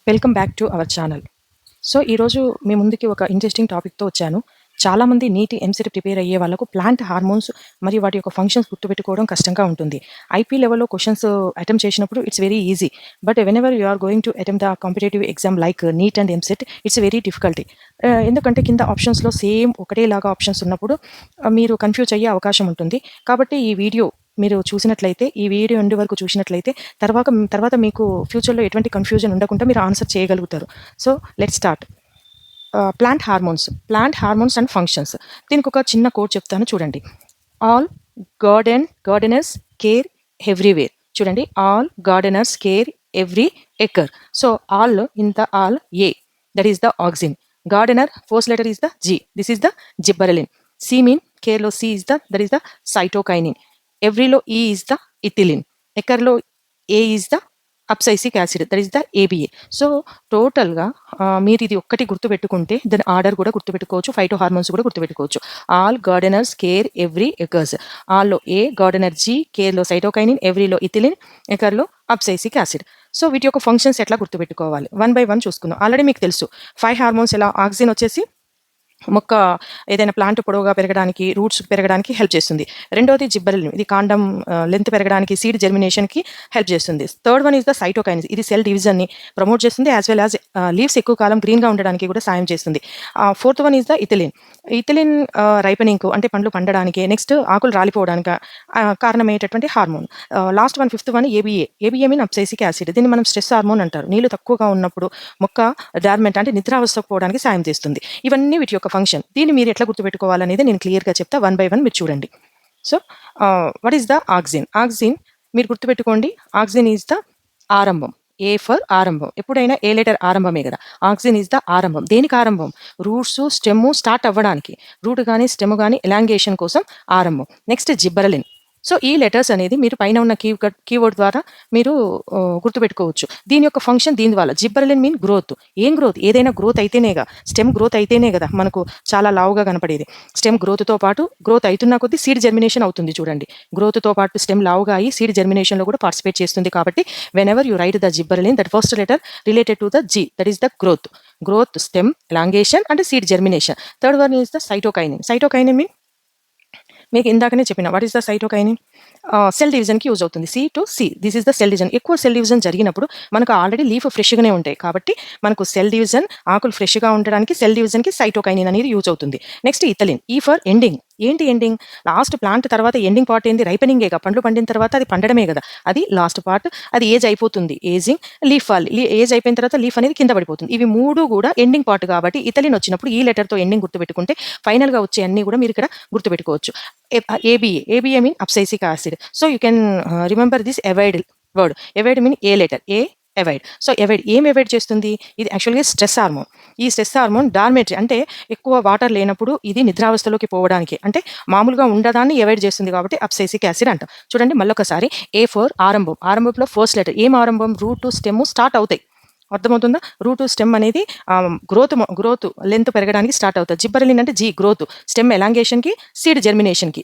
Welcome back to our channel. So, ఈరోజు మీ ముందుకి ఒక ఇంట్రెస్టింగ్ టాపిక్‌తో వచ్చాను. చాలామంది నీట్ ఎంసెట్ ప్రిపేర్ అయ్యే వాళ్ళకు ప్లాంట్ హార్మోన్స్ మరియు వాటి యొక్క ఫంక్షన్స్ గుర్తుపెట్టుకోవడం కష్టంగా ఉంటుంది. ఐపీ లెవెల్‌లో క్వెషన్స్ అటెంప్ట్ చేసినప్పుడు it's very easy. But whenever you are going to attempt the competitive exam like NEET and EAMCET it's very difficulty. ఎందుకంటే కింద ఆప్షన్స్‌లో సేమ్ ఒకటేలాగా ఆప్షన్స్ ఉన్నప్పుడు మీరు కన్‌ఫ్యూజ్ అయ్యే అవకాశం ఉంటుంది. కాబట్టి ఈ వీడియో మీరు చూసినట్లయితే, ఈ వీడియో ఎండ్ వరకు చూసినట్లయితే తర్వాత మీకు ఫ్యూచర్‌లో ఎటువంటి కన్‌ఫ్యూజన్ ఉండకుండా మీరు ఆన్సర్ చేయగలుగుతారు. So, let's start. Plant hormones and functions. దీనికి ఒక చిన్న కోడ్ చెప్తాను చూడండి. All gardeners care everywhere. చూడండి, all gardeners care every acre. So all in the all A, that is the auxin. Gardener first letter is the G, this is the gibberellin. C mean కేర్లో C is the that is the cytokinin. ఎవ్రీలో E is the ethylene. ఎకర్లో A is the abscisic acid, that is the ABA. So టోటల్గా మీరు ఇది ఒక్కటి గుర్తుపెట్టుకుంటే దాని order కూడా గుర్తుపెట్టుకోవచ్చు, ఫైటో హార్మోన్స్ కూడా గుర్తుపెట్టుకోవచ్చు. All gardeners care every acres. ఆల్లో ఏ, గార్డెనర్ జీ, కేర్లో సైటోకైనిన్, ఎవ్రీలో ఇథిలిన్, ఎకర్లో అబ్సైసిక్ యాసిడ్. సో వీటి యొక్క ఫంక్షన్స్ ఎట్లా గుర్తుపెట్టుకోవాలి, 1 by 1 చూసుకుందాం. ఆల్రెడీ మీకు తెలుసు 5 హార్మోన్స్ ఎలా. ఆక్సిన్ వచ్చేసి మొక్క ఏదైనా ప్లాంట్ పొడవుగా పెరగడానికి, రూట్స్ పెరగడానికి హెల్ప్ చేస్తుంది. రెండోది జిబ్బరెలిన్, ఇది కాండం లెంత్ పెరగడానికి, సీడ్ జర్మినేషన్కి హెల్ప్ చేస్తుంది. Third one is the cytokinins, ఇది సెల్ డివిజన్ని ప్రమోట్ చేస్తుంది, యాజ్ వెల్ యాజ్ లీవ్స్ ఎక్కువ కాలం గ్రీన్గా ఉండడానికి కూడా సాయం చేస్తుంది. Fourth one is the ethylene. Ethylene ripening అంటే పండ్లు పండడానికి, నెక్స్ట్ ఆకులు రాలిపోవడానికి కారణమయ్యేటటువంటి hormone. Last one, fifth one ABA. ABA mean abscisic acid, దీన్ని మనం స్ట్రెస్ హార్మోన్ అంటారు. నీళ్లు తక్కువగా ఉన్నప్పుడు మొక్క డార్మెంట్ అంటే నిద్రావస్థకు పోవడానికి సాయం చేస్తుంది. ఇవన్నీ వీటి యొక్క ఫంక్షన్. దీన్ని మీరు ఎట్లా గుర్తుపెట్టుకోవాలనేది నేను క్లియర్గా చెప్తా, 1 by 1 మీరు చూడండి. So what is the auxin? Auxin మీరు గుర్తుపెట్టుకోండి, ఆక్సిన్ ఈజ్ ద ఆరంభం. ఏ ఫర్ ఆరంభం. ఎప్పుడైనా ఏ లెటర్ ఆరంభమే కదా. ఆక్సిన్ ఈజ్ ద ఆరంభం. దేనికి ఆరంభం? రూట్స్, స్టెమ్ స్టార్ట్ అవ్వడానికి. రూట్ కానీ స్టెమ్ కానీ ఎలాంగేషన్ కోసం ఆరంభం. నెక్స్ట్ జిబ్బరలిన్. సో ఈ లెటర్స్ అనేది మీరు పైన ఉన్న కీవర్డ్ ద్వారా మీరు గుర్తుపెట్టుకోవచ్చు. దీని యొక్క ఫంక్షన్ దీని వల్ల. జిబ్బరలిన్ మీన్ గ్రోత్. ఏం గ్రోత్? ఏదైనా గ్రోత్ అయితేనేగా, స్టెమ్ గ్రోత్ అయితేనే కదా మనకు చాలా లావుగా కనపడేది. స్టెమ్ గ్రోత్తో పాటు గ్రోత్ అవుతున్న కొద్దీ సీడ్ జర్మినేషన్ అవుతుంది. చూడండి, గ్రోత్తో పాటు స్టెమ్ లావుగా అయ్యి సీడ్ జర్మినేషన్లో కూడా పార్టిసిపేట్ చేస్తుంది. కాబట్టి whenever you write the gibberellin, that first letter related to the G, that is the growth, stem elongation and seed germination. Third one is the cytokinin. Cytokinin mean మీకు ఇందాకనే చెప్పిన, what is the cytokinin? Cell డివిజన్కి use అవుతుంది. C to C, this is the cell division. ఎక్కువ cell division జరిగినప్పుడు మనకు already leaf ఫ్రెష్గానే ఉంటాయి. కాబట్టి మనకు సెల్ డివిజన్, ఆకులు ఫ్రెష్గా ఉండడానికి సెల్ డివిజన్కి సైటోకైనిన్ అనేది యూజ్ అవుతుంది. నెక్స్ట్ ఇథలిన్, ఈ ఫర్ ఎండింగ్. ఏంటి ఎండింగ్? లాస్ట్ ప్లాంట్ తర్వాత ఎండింగ్ పార్ట్ ఏంది? రైపనింగేగా. పండ్లు పండిన తర్వాత అది పండడమే కదా, అది లాస్ట్ పార్ట్. అది ఏజ్ అయిపోతుంది, ఏజింగ్. లీఫ్ ఫాల్, ఏజ్ అయిపోయిన తర్వాత లీఫ్ అనేది కింద పడిపోతుంది. ఇవి మూడు కూడా ఎండింగ్ పార్ట్ కాబట్టి ఇథలిన్ వచ్చినప్పుడు ఈ లెటర్తో ఎండింగ్ గుర్తుపెట్టుకుంటే ఫైనల్గా వచ్చే అన్ని కూడా మీరు ఇక్కడ గుర్తుపెట్టుకోవచ్చు. ABA mean abscisic acid. So you can remember this avoid word. Avoid mean A letter. A, avoid. So avoid ఏం అవాయిడ్ చేస్తుంది? ఇది యాక్చువల్గా స్ట్రెస్ హార్మోన్. ఈ స్ట్రెస్ హార్మోన్ డార్మెటరీ అంటే ఎక్కువ వాటర్ లేనప్పుడు ఇది నిద్రావస్థలోకి పోవడానికి, అంటే మామూలుగా ఉండదాన్ని అవాయిడ్ చేస్తుంది. కాబట్టి అబ్సైసిక్ యాసిడ్ అంటాం. చూడండి మళ్ళొకసారి. ఏ ఫర్ ఆరంభం. ఆరంభంలో ఫస్ట్ లెటర్. ఏం ఆరంభం? రూట్, స్టెమ్ స్టార్ట్ అవుతాయి. అర్థమవుతుందా? రూట్, స్టెమ్ అనేది గ్రోత్ లెంత్ పెరగడానికి స్టార్ట్ అవుతుంది. జిబ్బరలిన్ అంటే జీ, గ్రోత్. స్టెమ్ ఎలాంగేషన్కి, సీడ్ జర్మినేషన్కి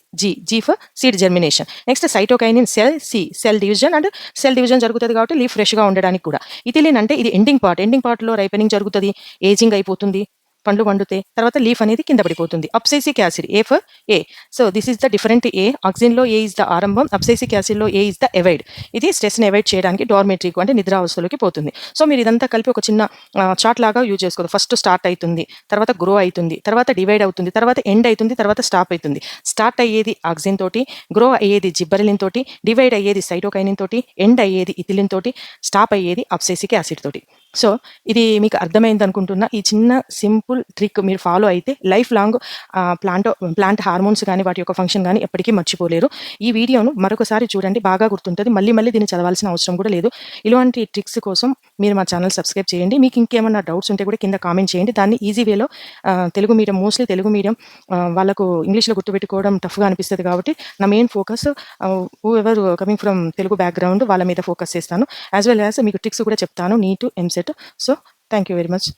G for seed germination. Next cytokinin cell, C cell division, and cell division జరుగుతుంది కాబట్టి లీఫ్ ఫ్రెష్గా ఉండడానికి కూడా. ఇథిలిన్ అంటే ఇది ఎండింగ్ పార్ట్. ఎండింగ్ పార్ట్లో రైపెనింగ్ జరుగుతుంది, ఏజింగ్ అయిపోతుంది, పండ్లు పండుతాయి, తర్వాత లీఫ్ అనేది కింద పడిపోతుంది. Abscisic acid, A for A. So this is the different A. ఆక్సిన్లో ఏ ఇస్ ద ఆరంభం, అబ్సైసిక్ యాసిడ్లో ఏ ఇస్ ద అవాయిడ్. ఇది స్ట్రెస్ని అవాయిడ్ చేయడానికి డార్మెటరీకు అంటే నిద్రావస్థలోకి పోతుంది. సో మీరు ఇదంతా కలిపి ఒక చిన్న చార్ట్ లాగా యూజ్ చేసుకోవాలి. ఫస్ట్ స్టార్ట్ అవుతుంది, తర్వాత గ్రో అవుతుంది, తర్వాత డివైడ్ అవుతుంది, తర్వాత ఎండ్ అవుతుంది, తర్వాత స్టాప్ అవుతుంది. స్టార్ట్ అయ్యేది ఆక్సిన్ తోటి, గ్రో అయ్యేది జిబ్బరలిన్ తోటి, డివైడ్ అయ్యేది సైటోకైనిన్ తోటి, ఎండ్ అయ్యేది ఇథిలిన్ తోటి, స్టాప్ అయ్యేది అబ్సైసిక్ యాసిడ్ తోటి. సో ఇది మీకు అర్థమైంది అనుకుంటున్నా. ఈ చిన్న సింపుల్ ట్రిక్ మీరు ఫాలో అయితే లైఫ్ లాంగ్ ప్లాంట్ హార్మోన్స్ కానీ వాటి యొక్క ఫంక్షన్ కానీ ఎప్పటికీ మర్చిపోలేరు. ఈ వీడియోను మరొకసారి చూడండి, బాగా గుర్తుంటుంది. మళ్ళీ దీన్ని చదవాల్సిన అవసరం కూడా లేదు. ఇలాంటి ట్రిక్స్ కోసం మీరు మా ఛానల్ సబ్స్క్రైబ్ చేయండి. మీకు ఇంకేమన్నా డౌట్స్ ఉంటే కూడా కింద కామెంట్ చేయండి. దాన్ని ఈజీ వేలో Telugu medium, mostly Telugu medium వాళ్ళకు ఇంగ్లీష్లో గుర్తుపెట్టుకోవడం టఫ్గా అనిపిస్తుంది. కాబట్టి నా main focus who ever coming from Telugu background వాళ్ళ మీద ఫోకస్ చేస్తాను. యాజ్ వెల్ యాజ్ మీకు ట్రిక్స్ కూడా చెప్తాను, NEET EAMCET. So thank you very much.